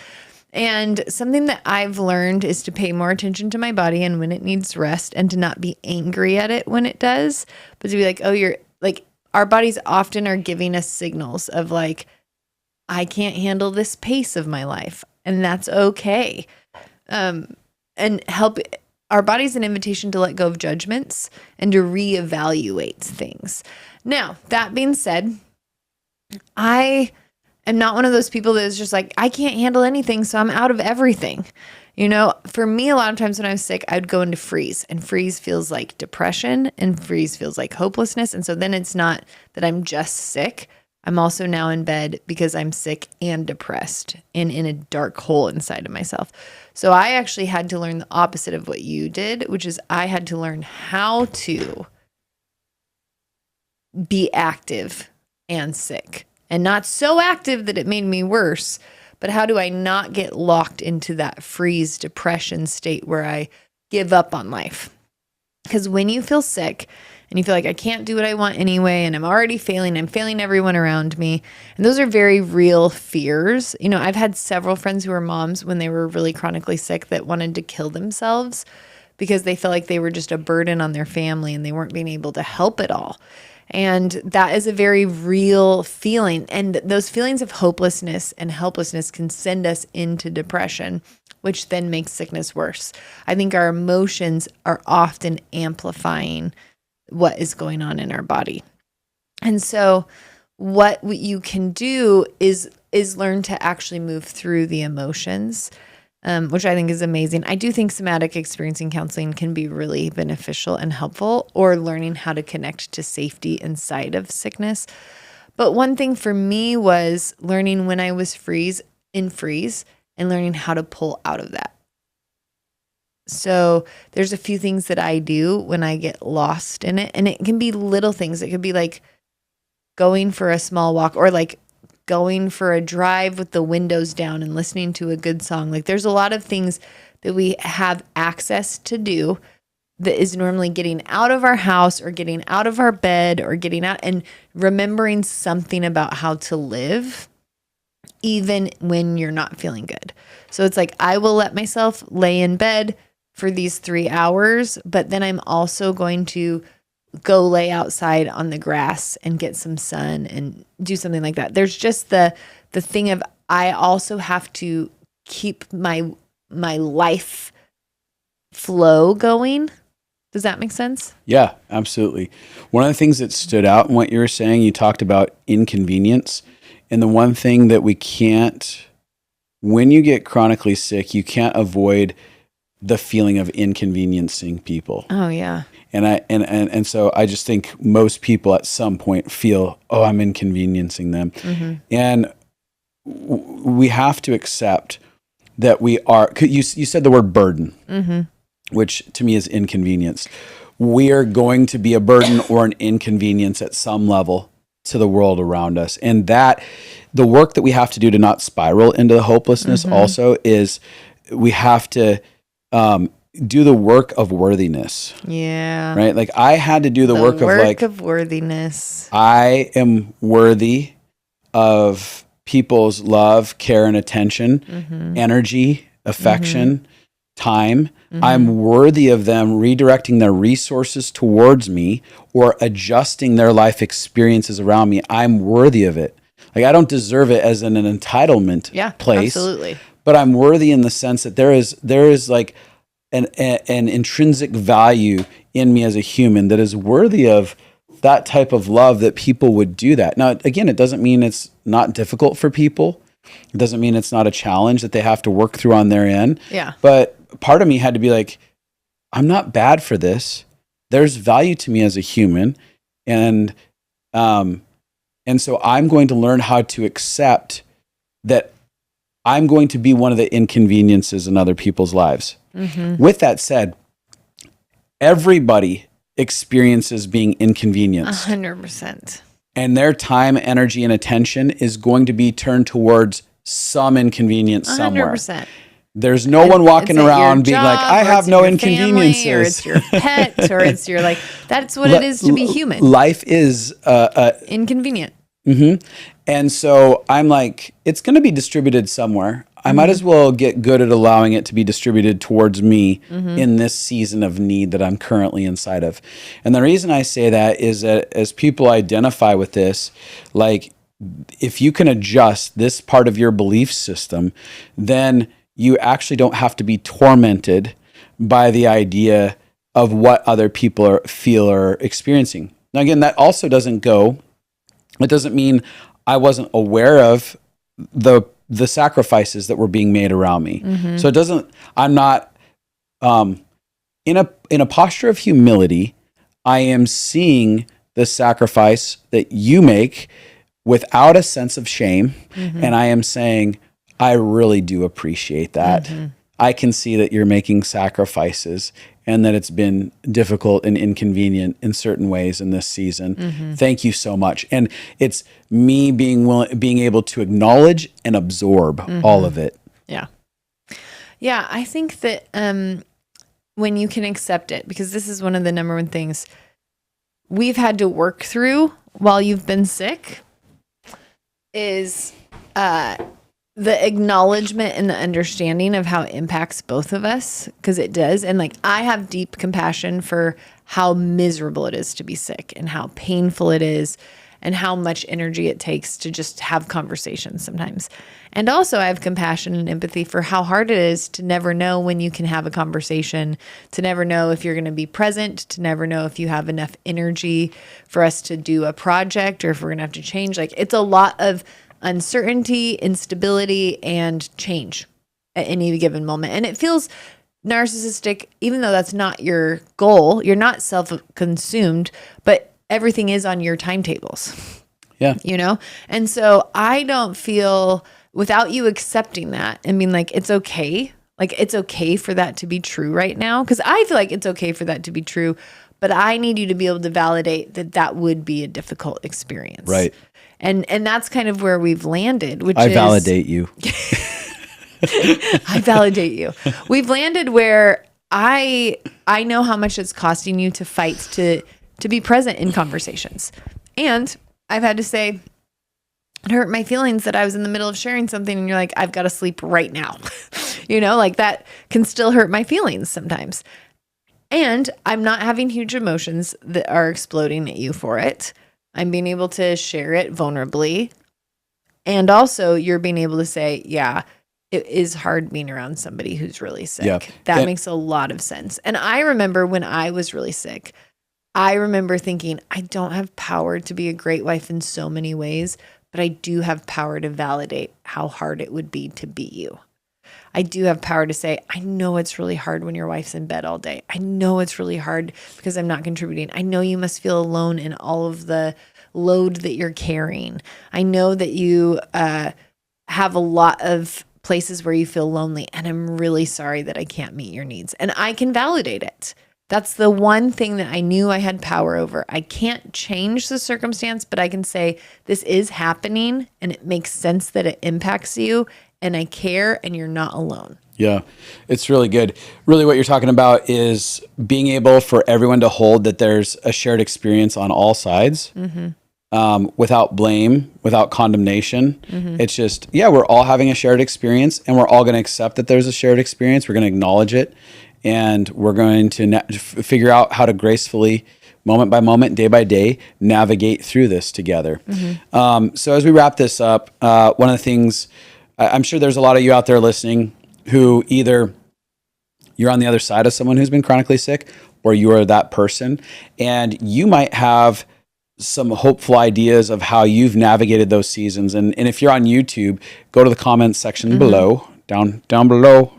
And something that I've learned is to pay more attention to my body and when it needs rest and to not be angry at it when it does, but to be like, oh, you're like, our bodies often are giving us signals of like, I can't handle this pace of my life. And that's okay. And help our body's an invitation to let go of judgments and to reevaluate things. Now, that being said, I am not one of those people that is just like, I can't handle anything, so I'm out of everything. You know, for me, a lot of times when I was sick, I would go into freeze, and freeze feels like depression and freeze feels like hopelessness. And so then it's not that I'm just sick. I'm also now in bed because I'm sick and depressed and in a dark hole inside of myself. So I actually had to learn the opposite of what you did, which is I had to learn how to be active and sick. And not so active that it made me worse, but how do I not get locked into that freeze depression state where I give up on life? Because when you feel sick and you feel like I can't do what I want anyway, and I'm already failing, I'm failing everyone around me. And those are very real fears. You know, I've had several friends who were moms when they were really chronically sick that wanted to kill themselves because they felt like they were just a burden on their family and they weren't being able to help at all. And that is a very real feeling. And those feelings of hopelessness and helplessness can send us into depression which then makes sickness worse. I think our emotions are often amplifying what is going on in our body. And so what you can do is learn to actually move through the emotions, which I think is amazing. I do think somatic experiencing counseling can be really beneficial and helpful, or learning how to connect to safety inside of sickness. But one thing for me was learning when I was freeze and learning how to pull out of that. So there's a few things that I do when I get lost in it, and it can be little things. It could be like going for a small walk, or like going for a drive with the windows down and listening to a good song. Like there's a lot of things that we have access to do that is normally getting out of our house or getting out of our bed or getting out and remembering something about how to live even when you're not feeling good. So it's like, I will let myself lay in bed for these 3 hours, but then I'm also going to go lay outside on the grass and get some sun and do something like that. There's just the thing of, I also have to keep my life flow going. Does that make sense? Yeah, absolutely. One of the things that stood out in what you were saying, you talked about inconvenience. And the one thing that we can't, when you get chronically sick, you can't avoid the feeling of inconveniencing people. Oh yeah. And so I just think most people at some point feel, oh, I'm inconveniencing them. Mm-hmm. And we have to accept that we are, you said the word burden, mm-hmm. which to me is inconvenience. We are going to be a burden or an inconvenience at some level to the world around us. And that the work that we have to do to not spiral into the hopelessness mm-hmm. also is we have to do the work of worthiness. Yeah. Right? Like I had to do the work of worthiness. I am worthy of people's love, care, and attention, mm-hmm. energy, affection, mm-hmm. time. Mm-hmm. I'm worthy of them redirecting their resources towards me or adjusting their life experiences around me. I'm worthy of it. Like I don't deserve it as an entitlement place. Absolutely. But I'm worthy in the sense that there is like an intrinsic value in me as a human that is worthy of that type of love, that people would do that. Now, again, it doesn't mean it's not difficult for people. It doesn't mean it's not a challenge that they have to work through on their end. Yeah. But part of me had to be like, I'm not bad for this. There's value to me as a human. And so I'm going to learn how to accept that I'm going to be one of the inconveniences in other people's lives. Mm-hmm. With that said, everybody experiences being inconvenienced. 100%. And their time, energy, and attention is going to be turned towards some inconvenience 100%. Somewhere. There's no one walking around being like, I have no inconveniences. Family, or it's your pet, or it's your like, that's what it is to be human. Life is inconvenient. Mm-hmm. And so I'm like, it's going to be distributed somewhere. I might as well get good at allowing it to be distributed towards me in this season of need that I'm currently inside of. And the reason I say that is that as people identify with this, like if you can adjust this part of your belief system, then you actually don't have to be tormented by the idea of what other people feel or experiencing. Now, again, that also doesn't mean I wasn't aware of the sacrifices that were being made around me. Mm-hmm. So I'm not, in a posture of humility, I am seeing the sacrifice that you make without a sense of shame. Mm-hmm. And I am saying, I really do appreciate that. Mm-hmm. I can see that you're making sacrifices and that it's been difficult and inconvenient in certain ways in this season. Mm-hmm. Thank you so much. And it's me being able to acknowledge and absorb all of it. Yeah. Yeah, I think that when you can accept it, because this is one of the number one things we've had to work through while you've been sick, is the acknowledgement and the understanding of how it impacts both of us, because it does. And like, I have deep compassion for how miserable it is to be sick and how painful it is. and how much energy it takes to just have conversations sometimes. And also I have compassion and empathy for how hard it is to never know when you can have a conversation, to never know if you're going to be present, to never know if you have enough energy for us to do a project or if we're going to have to change. Like, it's a lot of uncertainty, instability, and change at any given moment. And it feels narcissistic, even though that's not your goal. You're not self-consumed, but everything is on your timetables. Yeah. You know? And so I don't feel, without you accepting that and being like, it's okay. Like, it's okay for that to be true right now. Because I feel like it's okay for that to be true, but I need you to be able to validate that that would be a difficult experience. Right. And that's kind of where we've landed, which I validate you. I validate you. We've landed where I know how much it's costing you to fight to be present in conversations. And I've had to say, it hurt my feelings that I was in the middle of sharing something and you're like, I've got to sleep right now. You know, like, that can still hurt my feelings sometimes. And I'm not having huge emotions that are exploding at you for it. I'm being able to share it vulnerably. And also you're being able to say, yeah, it is hard being around somebody who's really sick. Yeah. That makes a lot of sense. And I remember when I was really sick, I remember thinking, I don't have power to be a great wife in so many ways, but I do have power to validate how hard it would be to be you. I do have power to say, I know it's really hard when your wife's in bed all day. I know it's really hard because I'm not contributing. I know you must feel alone in all of the load that you're carrying. I know that you have a lot of places where you feel lonely, and I'm really sorry that I can't meet your needs. And I can validate it. That's the one thing that I knew I had power over. I can't change the circumstance, but I can say, this is happening and it makes sense that it impacts you, and I care, and you're not alone. Yeah, it's really good. Really what you're talking about is being able for everyone to hold that there's a shared experience on all sides. Without blame, without condemnation. It's just, yeah, we're all having a shared experience, and we're all going to accept that there's a shared experience. We're going to acknowledge it, and we're going to figure out how to gracefully, moment by moment, day by day, navigate through this together. So as we wrap this up, one of the things, I'm sure there's a lot of you out there listening who either you're on the other side of someone who's been chronically sick, or you are that person, and you might have some hopeful ideas of how you've navigated those seasons. And if you're on YouTube, go to the comments section below, down below,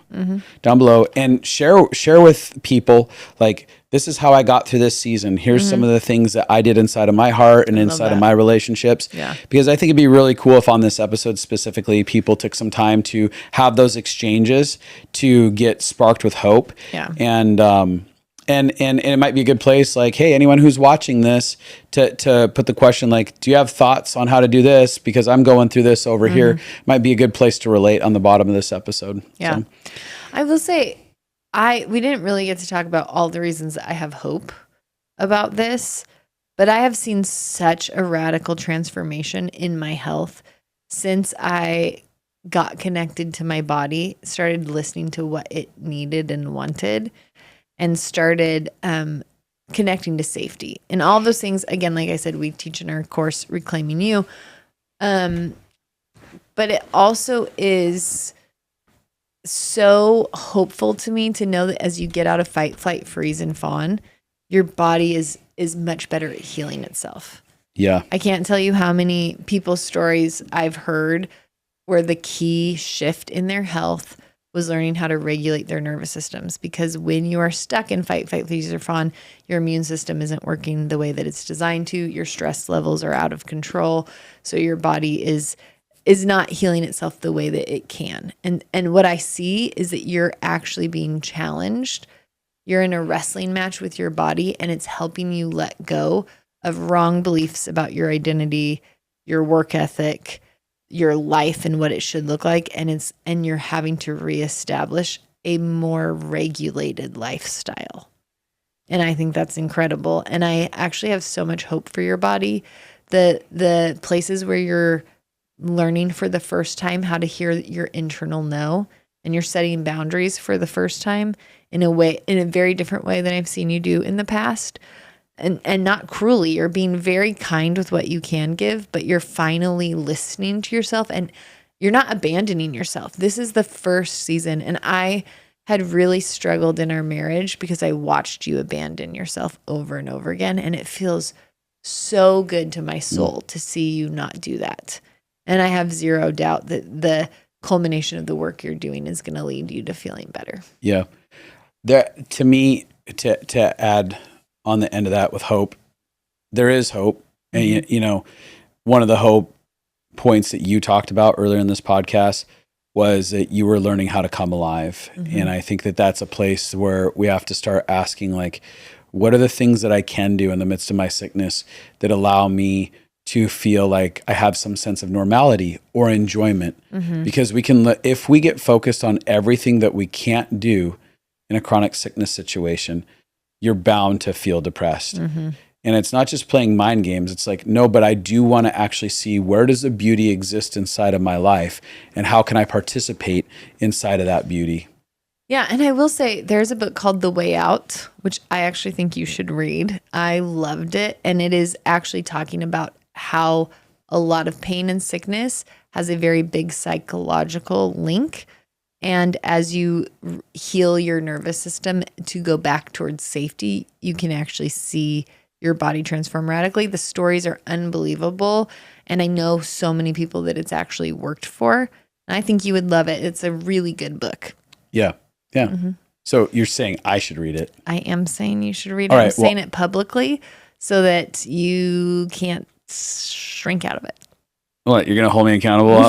and share with people, like, this is how I got through this season. Here's some of the things that I did inside of my heart and inside of my relationships. Yeah. Because I think it'd be really cool if on this episode specifically, people took some time to have those exchanges to get sparked with hope. Yeah. And it might be a good place, like, hey, anyone who's watching this, to put the question, like, do you have thoughts on how to do this? Because I'm going through this over here. Might be a good place to relate on the bottom of this episode. Yeah. So. I will say, we didn't really get to talk about all the reasons that I have hope about this, but I have seen such a radical transformation in my health since I got connected to my body, started listening to what it needed and wanted, and started connecting to safety. And all those things, again, like I said, we teach in our course, Reclaiming You. But it also is so hopeful to me to know that as you get out of fight, flight, freeze, and fawn, your body is much better at healing itself. Yeah. I can't tell you how many people's stories I've heard where the key shift in their health was learning how to regulate their nervous systems, because when you are stuck in fight, freeze, or fawn, your immune system isn't working the way that it's designed to. Your stress levels are out of control. So your body is not healing itself the way that it can. And what I see is that you're actually being challenged. You're in a wrestling match with your body, and it's helping you let go of wrong beliefs about your identity, your work ethic, your life and what it should look like. And you're having to reestablish a more regulated lifestyle. And I think that's incredible. And I actually have so much hope for your body. The places where you're learning for the first time how to hear your internal no, and you're setting boundaries for the first time in a very different way than I've seen you do in the past. and not cruelly. You're being very kind with what you can give, but you're finally listening to yourself and you're not abandoning yourself. This is the first season. And I had really struggled in our marriage because I watched you abandon yourself over and over again. And it feels so good to my soul to see you not do that. And I have zero doubt that the culmination of the work you're doing is going to lead you to feeling better. Yeah. There, to me, to add on the end of that with hope, there is hope. And, you know, one of the hope points that you talked about earlier in this podcast was that you were learning how to come alive. And I think that that's a place where we have to start asking, like, what are the things that I can do in the midst of my sickness that allow me to feel like I have some sense of normality or enjoyment? Because we can, if we get focused on everything that we can't do in a chronic sickness situation, you're bound to feel depressed. And it's not just playing mind games. It's like, no, but I do want to actually see, where does the beauty exist inside of my life and how can I participate inside of that beauty? Yeah. And I will say there's a book called The Way Out, which I actually think you should read. I loved it. And it is actually talking about how a lot of pain and sickness has a very big psychological link. And as you heal your nervous system to go back towards safety, you can actually see your body transform radically. The stories are unbelievable. And I know so many people that it's actually worked for. And I think you would love it. It's a really good book. Yeah. Yeah. So you're saying I should read it? I am saying you should read it. All right, I'm saying it publicly so that you can't shrink out of it. What, you're going to hold me accountable?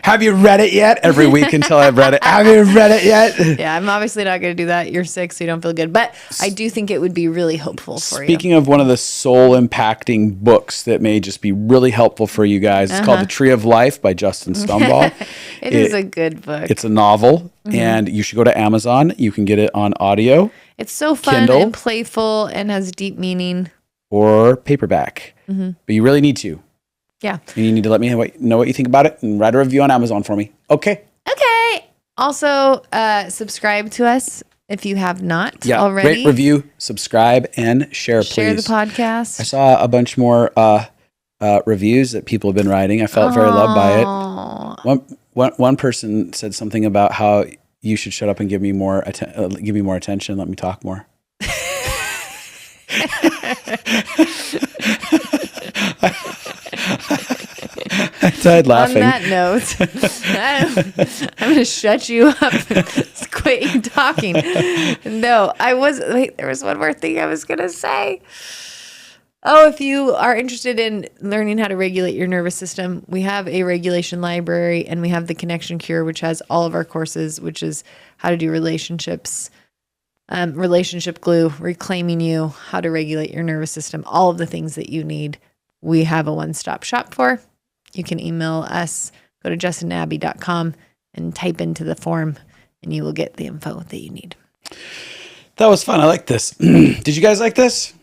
Have you read it yet? Every week until I've read it. Have you read it yet? Yeah, I'm obviously not going to do that. You're sick, so you don't feel good. But I do think it would be really hopeful for you. Speaking of one of the soul impacting books that may just be really helpful for you guys, it's called The Tree of Life by Justin Stumbaugh. It is a good book. It's a novel, and you should go to Amazon. You can get it on audio. It's so fun Kindle, and playful and has deep meaning. Or paperback. But you really need to. Yeah. And you need to let me know what you think about it and write a review on Amazon for me. Okay. Also, subscribe to us if you have not already. Rate, review, subscribe, and share, please. Share the podcast. I saw a bunch more reviews that people have been writing. I felt very loved by it. One person said something about how you should shut up and give me more attention. Let me talk more. I died laughing. On that note, I'm going to shut you up. Quit you talking. No, there was one more thing I was going to say. Oh, if you are interested in learning how to regulate your nervous system, we have a regulation library and we have the Connection Cure, which has all of our courses, which is how to do relationships, relationship glue, reclaiming you, how to regulate your nervous system, all of the things that you need. We have a one-stop shop for. You can email us, go to justinabby.com and type into the form and you will get the info that you need. That was fun. I like this. Did you guys like this?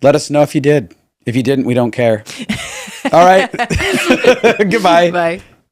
Let us know if you did. If you didn't, we don't care. All right. Goodbye. Bye.